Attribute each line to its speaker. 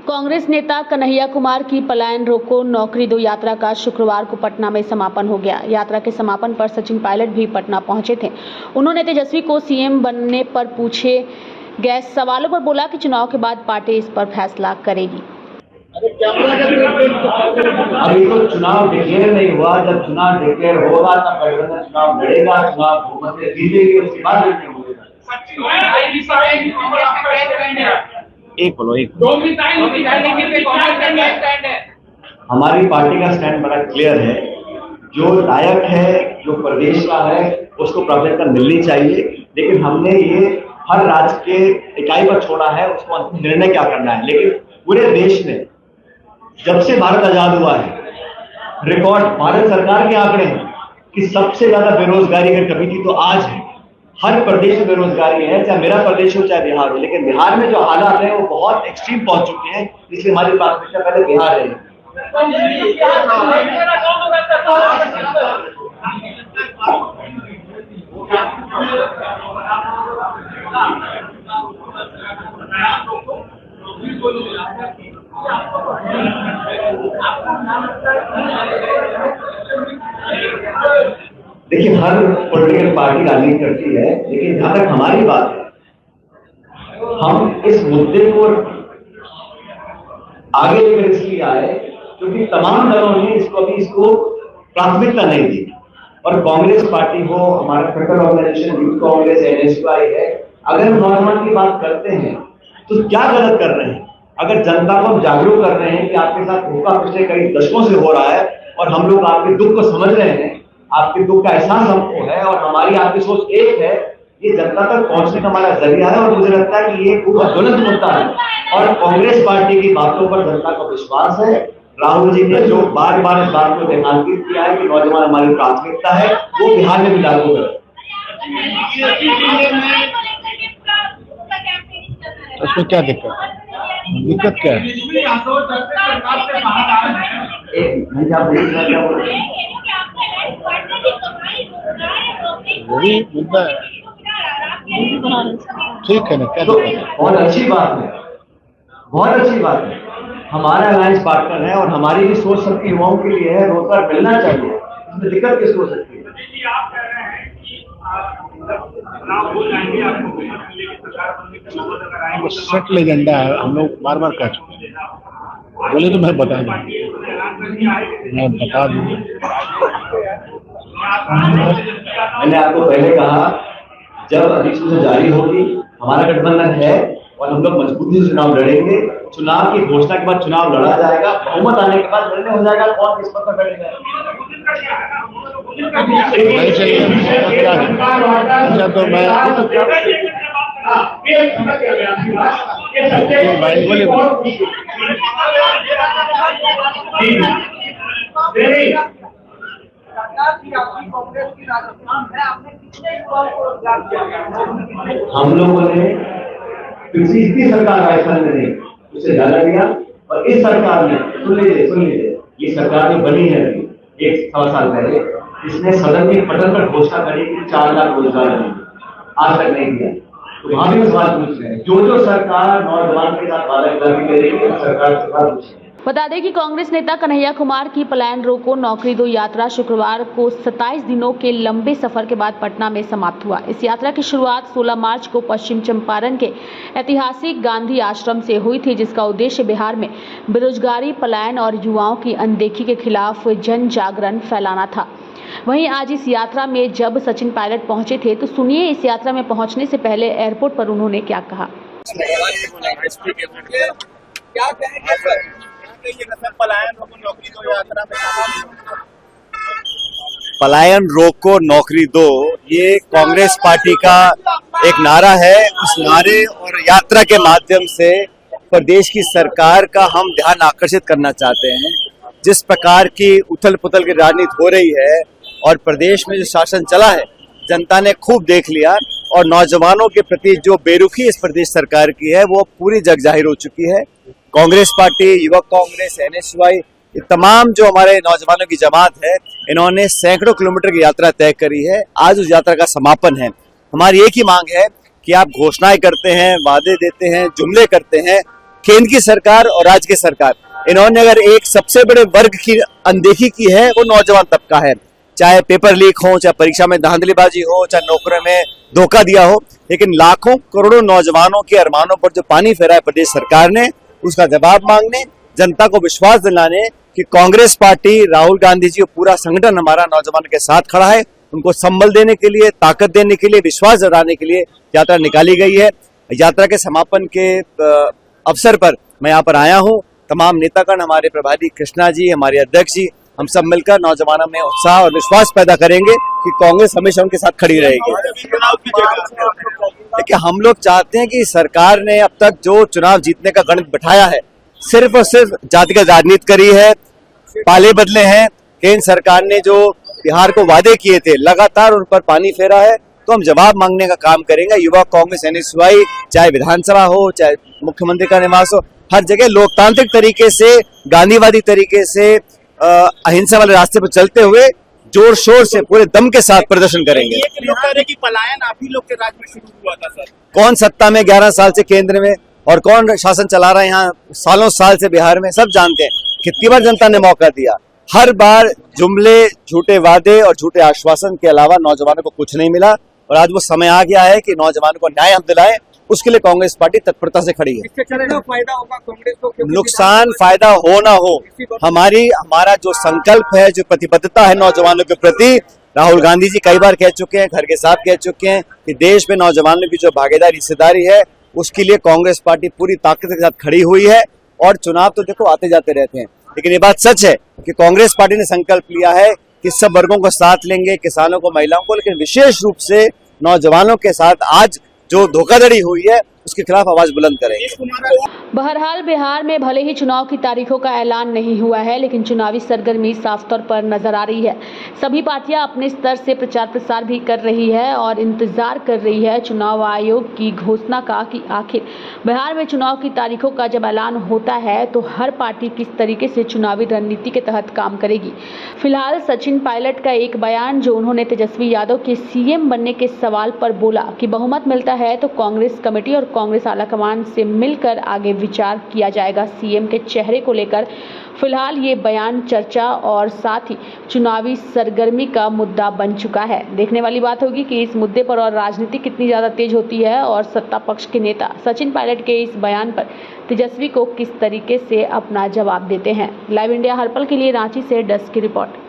Speaker 1: कांग्रेस नेता कन्हैया कुमार की पलायन रोको नौकरी दो यात्रा का शुक्रवार को पटना में समापन हो गया। यात्रा के समापन पर सचिन पायलट भी पटना पहुंचे थे। उन्होंने तेजस्वी को सीएम बनने पर पूछे गए सवालों पर बोला कि चुनाव के बाद पार्टी इस पर फैसला करेगी।
Speaker 2: अभी तो चुनाव डिक्लेयर नहीं हुआ। जब चुनाव डिक्लेयर होगा तब गठबंधन चुनाव लड़ेगा, चुनाव बहुमत से जीतेगी, उसके बाद निर्णय होगा। एक बोलो एक। हमारी पार्टी का स्टैंड बड़ा क्लियर है। जो लायक है, जो प्रदेश का है, उसको प्राथमिकता मिलनी चाहिए। लेकिन हमने ये हर राज्य के इकाई पर छोड़ा है, उसको अंतिम निर्णय क्या करना है। लेकिन पूरे देश में जब से भारत आजाद हुआ है, रिकॉर्ड भारत सरकार के आंकड़े हैं कि सबसे ज्यादा बेरोजगारी अगर कभी थी तो आज है। हर प्रदेश में बेरोजगारी है, चाहे मेरा प्रदेश हो चाहे बिहार हो। लेकिन बिहार में जो हालात है वो बहुत एक्सट्रीम पहुंच चुके हैं, इसलिए हमारी प्राथमिकता पहले बिहार है। देखिए, हर पॉलिटिकल पार्टी राजनीति करती है, लेकिन जहां तक हमारी बात है, हम इस मुद्दे को आगे लेकर इसलिए आए क्योंकि तमाम दलों ने इसको प्राथमिकता नहीं दी। और कांग्रेस पार्टी हो, हमारा frontal organisation youth Congress NSUI है, अगर हम नौजवान की बात करते हैं तो क्या गलत कर रहे हैं? अगर जनता को हम जागरूक कर रहे हैं कि आपके साथ धोखा पिछले कई दशकों से हो रहा है और हम लोग आपके दुख को समझ रहे हैं, आपके दुख का एहसास हमको है और हमारी आपकी सोच एक है, ये जनता तक पहुंचने का हमारा जरिया है। और मुझे लगता है कि ये बहुत ज्वलंत मुद्दा है और कांग्रेस पार्टी की बातों पर जनता का विश्वास है। राहुल जी ने जो बार बार इस बात को रेखांकित किया है कि नौजवान हमारी प्राथमिकता है, वो बिहार में भी लागू है।
Speaker 3: उसमें क्या दिक्कत क्या है? वही मुद्दा है, ठीक है ना? क्या
Speaker 2: बहुत अच्छी बात है, बहुत अच्छी बात है। हमारा अलायंस पार्टनर है और हमारी भी सोच सबके युवाओं के लिए है, रोजगार मिलना चाहिए, इसमें दिक्कत किसको हो सकती है?
Speaker 3: सेटल एजेंडा है, हम लोग बार बार कह चुके हैं। बोले तो मैं बता दूंगा।
Speaker 2: मैंने आपको पहले कहा, जब अधिसूचना जारी होगी, हमारा गठबंधन है और हम लोग मजबूती से चुनाव लड़ेंगे। चुनाव की घोषणा के बाद चुनाव लड़ा जाएगा, बहुमत आने के बाद निर्णय हो जाएगा कौन किस पद पर बैठेगा।
Speaker 3: तो मैं
Speaker 2: हम लोगों ने पिछली सरकार राजस्थान में नहीं, उसे ज्यादा दिया। और इस सरकार ने सुन लीजिए, ये सरकार जो बनी है अभी 1 साल पहले, इसने सदन के पटल पर घोषणा करी कि 4 लाख रोजगार देंगे, आज तक नहीं दिया। तो वहां भी सवाल पूछ रहे हैं, जो सरकार नौजवान के साथ वादाखिलाफी करेगी, सरकार से सवाल पूछ रहे हैं।
Speaker 1: बता दें कि कांग्रेस नेता कन्हैया कुमार की पलायन रोको नौकरी दो यात्रा शुक्रवार को 27 दिनों के लंबे सफर के बाद पटना में समाप्त हुआ। इस यात्रा की शुरुआत 16 मार्च को पश्चिम चंपारण के ऐतिहासिक गांधी आश्रम से हुई थी, जिसका उद्देश्य बिहार में बेरोजगारी, पलायन और युवाओं की अनदेखी के खिलाफ जन जागरण फैलाना था। वहीं आज इस यात्रा में जब सचिन पायलट पहुंचे थे तो सुनिए इस यात्रा में पहुंचने से पहले एयरपोर्ट पर उन्होंने क्या कहा।
Speaker 4: पलायन रोको नौकरी दो, ये कांग्रेस पार्टी का एक नारा है। उस नारे और यात्रा के माध्यम से प्रदेश की सरकार का हम ध्यान आकर्षित करना चाहते हैं। जिस प्रकार की उथल पुथल की राजनीति हो रही है और प्रदेश में जो शासन चला है, जनता ने खूब देख लिया और नौजवानों के प्रति जो बेरुखी इस प्रदेश सरकार की है वो पूरी जग जाहिर हो चुकी है। कांग्रेस पार्टी, युवक कांग्रेस, एनएसयूआई, ये तमाम जो हमारे नौजवानों की जमात है, इन्होंने सैकड़ों किलोमीटर की यात्रा तय करी है। आज उस यात्रा का समापन है। हमारी एक ही मांग है कि आप घोषणाएं करते हैं, वादे देते हैं, जुमले करते हैं, केंद्र की सरकार और राज्य की सरकार, इन्होंने अगर एक सबसे बड़े वर्ग की अनदेखी की है वो नौजवान तबका है। चाहे पेपर लीक हो, चाहे परीक्षा में धांधलीबाजी हो, चाहे नौकरी में धोखा दिया हो, लेकिन लाखों करोड़ों नौजवानों के अरमानों पर जो पानी फेरा है प्रदेश सरकार ने, उसका जवाब मांगने, जनता को विश्वास दिलाने कि कांग्रेस पार्टी, राहुल गांधी जी और पूरा संगठन हमारा नौजवानों के साथ खड़ा है, उनको संबल देने के लिए, ताकत देने के लिए, विश्वास जताने के लिए यात्रा निकाली गई है। यात्रा के समापन के अवसर पर मैं यहाँ पर आया हूँ। तमाम नेतागण, हमारे प्रभारी कृष्णा जी, हमारे अध्यक्ष जी, हम सब मिलकर नौजवानों में उत्साह और विश्वास पैदा करेंगे कि कांग्रेस हमेशा उनके साथ खड़ी रहेगी। देखिए, हम लोग चाहते हैं कि सरकार ने अब तक जो चुनाव जीतने का गणित बिठाया है, सिर्फ और सिर्फ जातिगत राजनीति करी है, पाले बदले हैं। केंद्र सरकार ने जो बिहार को वादे किए थे, लगातार उन पर पानी फेरा है। तो हम जवाब मांगने का काम करेंगे। युवा कांग्रेस NSY, चाहे विधानसभा हो, चाहे मुख्यमंत्री का निवास हो, हर जगह लोकतांत्रिक तरीके से, गांधीवादी तरीके से, अहिंसा वाले रास्ते पर चलते हुए जोर शोर से, पूरे दम के साथ प्रदर्शन करेंगे।
Speaker 5: एक लोग कह रहे कि पलायन आप ही लोग के राज में शुरू हुआ था सर।
Speaker 4: कौन सत्ता में 11 साल से केंद्र में, और कौन शासन चला रहा है यहाँ सालों साल से बिहार में, सब जानते हैं। कितनी बार जनता ने मौका दिया, हर बार जुमले, झूठे वादे और झूठे आश्वासन के अलावा नौजवानों को कुछ नहीं मिला। और आज वो समय आ गया है कि नौजवानों को न्याय हम दिलाएं, उसके लिए कांग्रेस पार्टी तत्परता से खड़ी है।
Speaker 5: इससे कितना फायदा होगा कांग्रेस को?
Speaker 4: नुकसान फायदा हो ना हो, हमारा जो संकल्प है, जो प्रतिबद्धता है नौजवानों के प्रति, राहुल गांधी जी कई बार कह चुके हैं, खड़गे साहब कह चुके हैं कि देश में नौजवानों की जो भागीदारी, हिस्सेदारी है, उसके लिए कांग्रेस पार्टी पूरी ताकत के साथ खड़ी हुई है। और चुनाव तो देखो आते जाते रहते हैं, लेकिन ये बात सच है कि कांग्रेस पार्टी ने संकल्प लिया है कि सब वर्गों को साथ लेंगे, किसानों को, महिलाओं को, लेकिन विशेष रूप से नौजवानों के साथ आज जो धोखाधड़ी हुई है उसके खिलाफ आवाज बुलंद करेंगे।
Speaker 1: बहरहाल बिहार में भले ही चुनाव की तारीखों का ऐलान नहीं हुआ है, लेकिन चुनावी सरगर्मी साफ तौर पर नजर आ रही है। सभी पार्टियां अपने स्तर से प्रचार प्रसार भी कर रही है और इंतजार कर रही है चुनाव आयोग की घोषणा का कि आखिर बिहार में चुनाव की तारीखों का जब ऐलान होता है तो हर पार्टी किस तरीके से चुनावी रणनीति के तहत काम करेगी। फिलहाल सचिन पायलट का एक बयान, जो उन्होंने तेजस्वी यादव के CM बनने के सवाल पर बोला कि बहुमत मिलता है तो कांग्रेस कमेटी और कांग्रेस आलाकमान से मिलकर आगे विचार किया जाएगा CM के चेहरे को लेकर। फिलहाल ये बयान चर्चा और साथ ही चुनावी सरगर्मी का मुद्दा बन चुका है। देखने वाली बात होगी कि इस मुद्दे पर और राजनीति कितनी ज़्यादा तेज होती है और सत्ता पक्ष के नेता सचिन पायलट के इस बयान पर तेजस्वी को किस तरीके से अपना जवाब देते हैं। लाइव इंडिया हर पल के लिए रांची से डेस्क की रिपोर्ट।